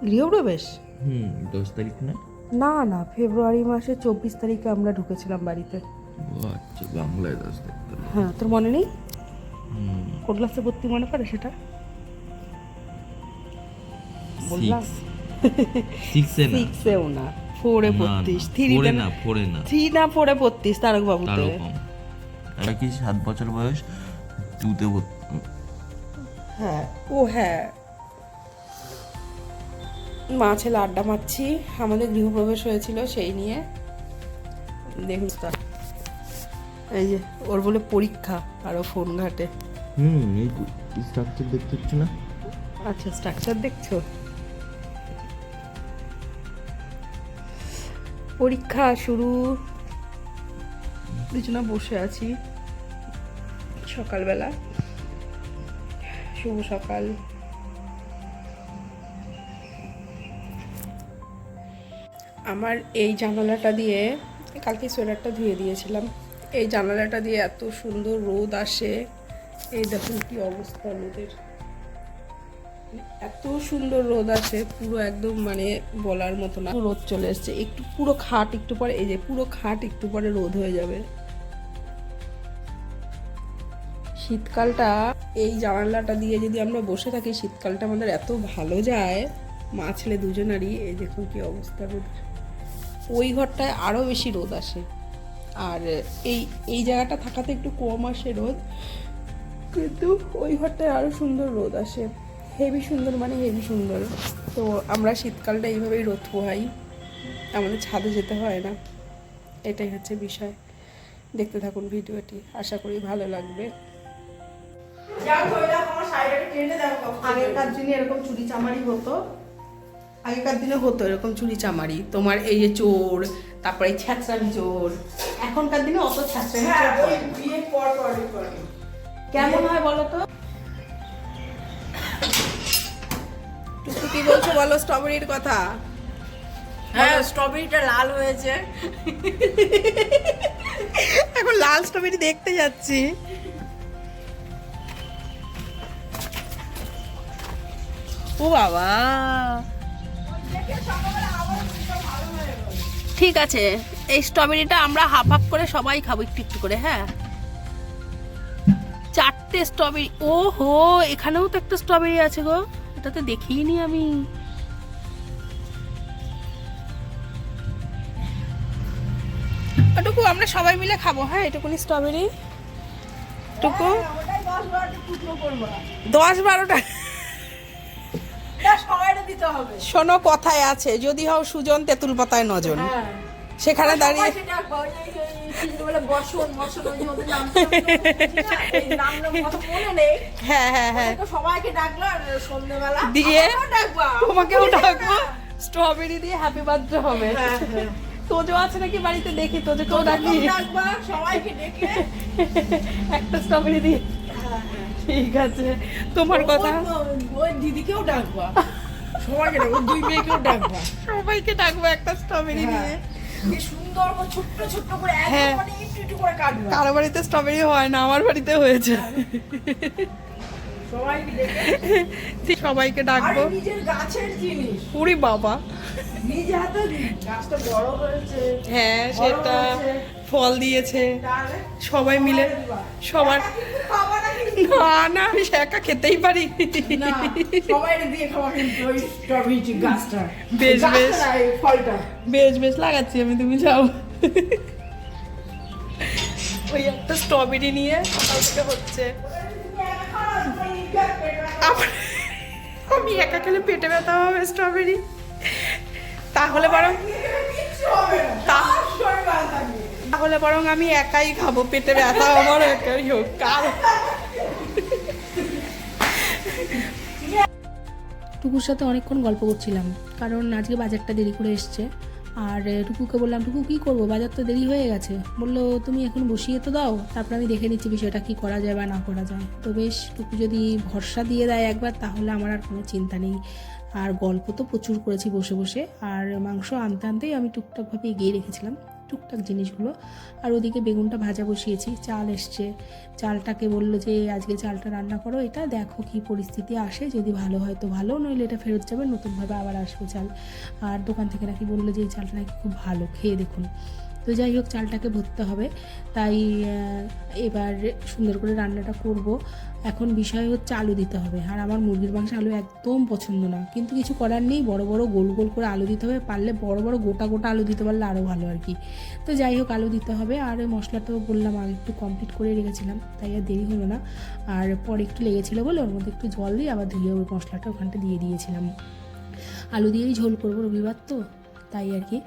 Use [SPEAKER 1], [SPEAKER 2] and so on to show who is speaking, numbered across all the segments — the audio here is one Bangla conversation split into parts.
[SPEAKER 1] গৃহপ্রবেশ?
[SPEAKER 2] 10 তারিখ না?
[SPEAKER 1] না না, ফেব্রুয়ারি মাসের 24 তারিখে আমরা ঢুকেছিলাম বাড়িতে।
[SPEAKER 2] ও আচ্ছা, বাংলায় 10 তারিখ।
[SPEAKER 1] হ্যাঁ, তোর মনে নেই? কোন ক্লাসে ভর্তি মনে করে সেটা বললাম?
[SPEAKER 2] 6 না?
[SPEAKER 1] 6এও না, 4-এ পড়তিস। 3
[SPEAKER 2] না, 4-এ না।
[SPEAKER 1] 3 না 4-এ পড়তিস তারক বাবুতে।
[SPEAKER 2] তারও কম। আমি কি 7 বছর বয়স 2-তে
[SPEAKER 1] হ্যাঁ, ও হ্যাঁ, মা ছেলে আড্ডা মারছি, আমাদের গৃহপ্রবেশ হয়েছিল সেই নিয়ে। দেখুন তো, এই যে ওর বলে পরীক্ষা আর ও ফোন ঘাটে।
[SPEAKER 2] এই স্ট্রাকচার দেখতে হচ্ছে না?
[SPEAKER 1] আচ্ছা, স্ট্রাকচার দেখছো? পরীক্ষা শুরু, দুজনা বসে আছি সকালবেলা। শুভ সকাল। আমার এই জানালাটা দিয়ে, কালকে সোয়েটারটা ধুয়ে দিয়েছিলাম, এই জানালাটা দিয়ে এত সুন্দর রোদ আসে। এই দেখুন কি অবস্থা রোদের, এত সুন্দর রোদ আসে, পুরো একদম মানে বলার মতো না। রোদ চলে এসছে, একটু পুরো খাট একটু পরে, এই যে পুরো খাট একটু পরে রোদ হয়ে যাবে। শীতকালটা এই জানালাটা দিয়ে যদি আমরা বসে থাকি, শীতকালটা আমাদের এত ভালো যায়, মা ছেলে দুজনারই। এই দেখুন কি অবস্থা রোদ, ওই ঘরটায় আরও বেশি রোদ আসে, আর এই জায়গাটা থাকাতে একটু কম আসে রোদ, কিন্তু ওই ঘরটায় আরও সুন্দর রোদ আসে, হেভি সুন্দর, মানে হেভি সুন্দর। তো আমরা শীতকালটা এইভাবেই রোদ পোহাই, আমাদের ছাদে যেতে হয় না, এটাই হচ্ছে বিষয়। দেখতে থাকুন ভিডিওটি, আশা করি ভালো লাগবে। আগেকার দিনে এরকম চুরি চামারি হতো, আগেকার দিনে হতো এরকম চুরি চামারি, তোমার এই যে চোর, তারপরে ছ্যাঁচড়ামি চোর। এখনকার দিনে অত ছ্যাঁচড়ামি চোর কেমন হয় বলো তো? টুকু কি বলছো বলো স্ট্রবেরির কথা?
[SPEAKER 3] হ্যাঁ, স্ট্রবেরিটা লাল হয়েছে।
[SPEAKER 1] এখন লাল স্ট্রবেরি দেখতে যাচ্ছি। ও বাবা, ঠিক আছে, এই স্ট্রবেরিটা আমরা হাফ হাফ করে সবাই খাবো একটু একটু করে। হ্যাঁ, 4টে স্ট্রবেরি। ও হো, এখানেও তো একটা স্ট্রবেরি আছে গো, এটা তো দেখিনি আমি। এটুকু আমরা সবাই মিলে খাবো। হ্যাঁ, এটুকুনি স্ট্রবেরি, টুকু 10-12টা। শোনো, কথায় আছে, যদি হও সুজন তেঁতুল পাতায় নজন। সেখানে দাঁড়িয়ে হ্যাঁ হ্যাঁ হ্যাঁ,
[SPEAKER 3] সবাইকে ডাকলো আর সন্ধ্যেবেলা
[SPEAKER 1] দিয়ে তোমাকেও ডাকবো, স্ট্রবেরি দিয়ে হ্যাপি বার্থডে হবে। তোজো আছে নাকি বাড়িতে, দেখি তোজো কেউ ডাকি,
[SPEAKER 3] সবাইকে ডেকে
[SPEAKER 1] একটা স্ট্রবেরি দিয়ে। ঠিক আছে, তোমার কথা।
[SPEAKER 3] ওই দিদিকেও ডাকবা, সবাইকে ডাকবো, 2 মেয়েকেও ডাকবা,
[SPEAKER 1] সবাইকে ডাকবো একটা স্ট্রবেরি দিয়ে।
[SPEAKER 3] কি সুন্দর করে ছোট্ট ছোট্ট করে
[SPEAKER 1] হ্যাঁ,
[SPEAKER 3] একদম একটু একটু করে কাটবা।
[SPEAKER 1] কারো বাড়িতে স্ট্রবেরি হয় না, আমার বাড়িতে হয়েছে।
[SPEAKER 3] সবাইকে ডেকে
[SPEAKER 1] সবাইকে
[SPEAKER 3] আর
[SPEAKER 1] ডাকবো।
[SPEAKER 3] নিজের গাছের জিনিস,
[SPEAKER 1] উরি বাবা,
[SPEAKER 3] নিজে হাতে গাছটা বড় হয়েছে,
[SPEAKER 1] হ্যাঁ
[SPEAKER 3] বড়
[SPEAKER 1] সেটা
[SPEAKER 3] হয়েছে,
[SPEAKER 1] ফল দিয়েছে,
[SPEAKER 3] তাহলে
[SPEAKER 1] সবাই মিলে সবার।
[SPEAKER 3] একা কিন্তু খাবা না কিন্তু।
[SPEAKER 1] না না, আমি একা খেতেই পারি
[SPEAKER 3] না, সবাইকে দিয়ে খাওয়া কিন্তু ওই স্ট্রবেরি গাছটা,
[SPEAKER 1] বেশ,
[SPEAKER 3] গাছটা
[SPEAKER 1] বেশ।
[SPEAKER 3] না, এই ফলটা।
[SPEAKER 1] বেশ বেশ, লাগাচ্ছি আমি, তুমি যাও। ওই একটা স্ট্রবেরি নিয়ে সকাল থেকে হচ্ছে। আমি একা খেলে পেটে ব্যথা হবে স্ট্রবেরি, তাহলে বরং তাহলে বরং আমি একাই খাবো, পেটে ব্যথা আমার একাই হোক। টুকুর সাথে অনেকক্ষণ গল্প করছিলাম, কারণ আজকে বাজারটা দেরি করে এসছে। আর টুকুকে বললাম, টুকু কী করবো, বাজার তো দেরি হয়ে গেছে। বললো তুমি এখন বসিয়ে তো দাও, তারপর আমি দেখে নিচ্ছি বিষয়টা কী করা যায় বা না করা যায়। তো বেশ, টুকু যদি ভরসা দিয়ে দেয় একবার, তাহলে আমার আর কোনো চিন্তা নেই। আর গল্প তো প্রচুর করেছি বসে বসে, আর মাংস আনতে আনতেই আমি টুকটাকভাবে এগিয়ে রেখেছিলাম। টুকটাক জিনিসগুলো। আর ওদিকে বেগুনটা ভাজা বসিয়েছি, চাল এসছে, চালটাকে বললো যে আজকে চালটা রান্না করো, এটা দেখো কি পরিস্থিতি আসে, যদি ভালো হয় তো ভালো, নইলে এটা ফেরত যাবে, নতুনভাবে আবার আসবে চাল। আর দোকান থেকে নাকি বললো যে এই চালটা নাকি খুব ভালো, খেয়ে দেখুন। তো যাই হোক, চালটাকে ভরতে হবে, তাই এবার সুন্দর করে রান্নাটা করব। এখন বিষয় হচ্ছে আলু দিতে হবে, আর আমার মুরগির মাংসে আলু একদম পছন্দ না, কিন্তু কিছু করার নেই, বড় বড় গোল গোল করে আলু দিতে হবে, পারলে বড় বড় গোটা গোটা আলু দিতে পারলে আরও ভালো আর কি। তো যাই হোক, আলু দিতে হবে। আর ওই মশলাটাও বললাম আগে একটু কমপ্লিট করে রেখেছিলাম, তাই আর দেরি হলো না। আর পরে একটু লেগেছিলো বলে ওর মধ্যে একটু জল দিয়ে আবার ধুয়ে ওই মশলাটা ওখানটা দিয়ে দিয়েছিলাম। আলু দিয়েই ঝোল করবো, রবিবার তো, তাই আর কি।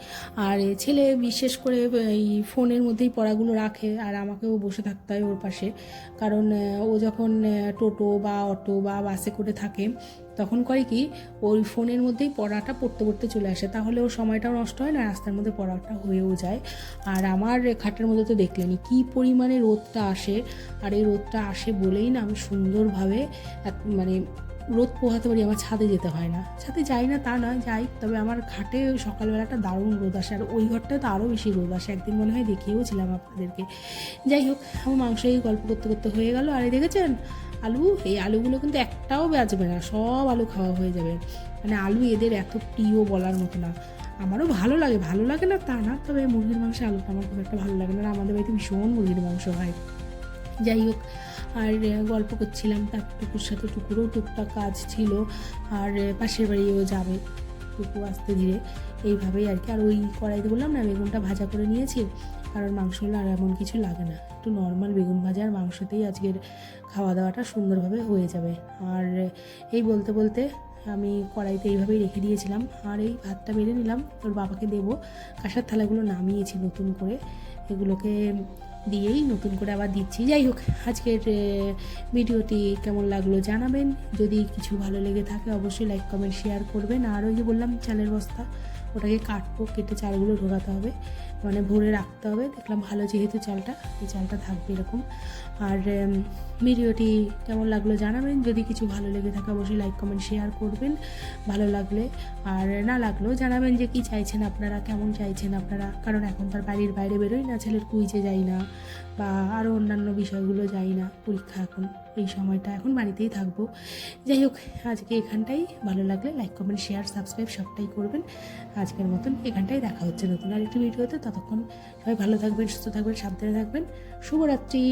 [SPEAKER 1] আর ছেলে বিশেষ করে এই ফোনের মধ্যেই পড়াগুলো রাখে, আর আমাকেও বসে থাকতে হয় ওর পাশে, কারণ ও যখন টোটো বা অটো বা বাসে করে থাকে তখন করে কি ওই ফোনের মধ্যেই পড়াটা পড়তে পড়তে চলে আসে, তাহলে ওর সময়টাও নষ্ট হয় না, রাস্তার মধ্যে পড়াটা হয়েও যায়। আর আমার খাটের মধ্যে তো দেখলেনি কী পরিমাণে রোদটা আসে, আর এই রোদটা আসে বলেই না আমি সুন্দরভাবে মানে রোদ পোহাতে পারি, আমার ছাদে যেতে হয় না। ছাদে যাই না তা নয়, যাই, তবে আমার ঘাটে সকালবেলাটা দারুণ রোদ আসে, আর ওই ঘরটায় তো আরও বেশি রোদ আসে, একদিন মনে হয় দেখিয়েওছিলাম আপনাদেরকে। যাই হোক, আমার মাংস এই গল্প করতে করতে হয়ে গেল। আর এই দেখেছেন আলু, এই আলুগুলো কিন্তু একটাও বাঁচবে না, সব আলু খাওয়া হয়ে যাবে। মানে আলু এদের এত প্রিয় বলার মতো না। আমারও ভালো লাগে, ভালো লাগে না তা না, তবে মুরগির মাংসে আলুটা আমার খুব একটা ভালো লাগে না, আর আমাদের বাড়িতে ভীষণ মুরগির মাংস হয়। যাই হোক, আর গল্প করছিলাম, তার টুকুর সাথে টুকুরও টুকটাক কাজ ছিল, আর পাশের বাড়িও যাবে টুকু আস্তে ধীরে, এইভাবেই আর কি। আর ওই কড়াইতে বললাম না বেগুনটা ভাজা করে নিয়েছি, কারণ মাংস হলে আর এমন কিছু লাগে না, একটু নর্মাল বেগুন ভাজা আর মাংসতেই আজকের খাওয়া দাওয়াটা সুন্দরভাবে হয়ে যাবে। আর এই বলতে বলতে আমি কড়াইতে এইভাবেই রেখে দিয়েছিলাম, আর এই ভাতটা বেড়ে নিলাম, ওর বাবাকে দেবো। কাঁসার থালাগুলো নামিয়েছি নতুন করে, এগুলোকে দিয়েই নতুন করে আবার দিচ্ছি। যাই হোক, আজকের ভিডিওটি কেমন লাগলো জানাবেন, যদি কিছু ভালো লেগে থাকে অবশ্যই লাইক কমেন্ট শেয়ার করবেন। আর ওই যে বললাম চালের বস্তা, ওটাকে কাটবো, কেটে চালগুলো ঢোকাতে হবে, মানে ভরে রাখতে হবে। দেখলাম ভালো যেহেতু চালটা, এই চালটা থাকবে এরকম। আর ভিডিওটি কেমন লাগলো জানাবেন, যদি কিছু ভালো লেগে থাকে অবশ্যই লাইক কমেন্ট শেয়ার করবেন ভালো লাগলে, আর না লাগলেও জানাবেন যে কি চাইছেন আপনারা, কেমন চাইছেন আপনারা, কারণ এখন তার বাড়ির বাইরে বেরোই না, ছেলের কুইজে যাই না, বা আরও অন্যান্য বিষয়গুলো যাই না, পরীক্ষা এখন, এই সময়টা এখন বাড়িতেই থাকবো। যাই হোক, আজকে এখানটাই, ভালো লাগলে লাইক কমেন্ট শেয়ার সাবস্ক্রাইব সবটাই করবেন। আজকের মতন এখানটাই দেখা হচ্ছে নতুন আরেকটি ভিডিওতে, ততক্ষণ সবাই ভালো থাকবেন, সুস্থ থাকবেন, সাবধানে থাকবেন। শুভরাত্রি।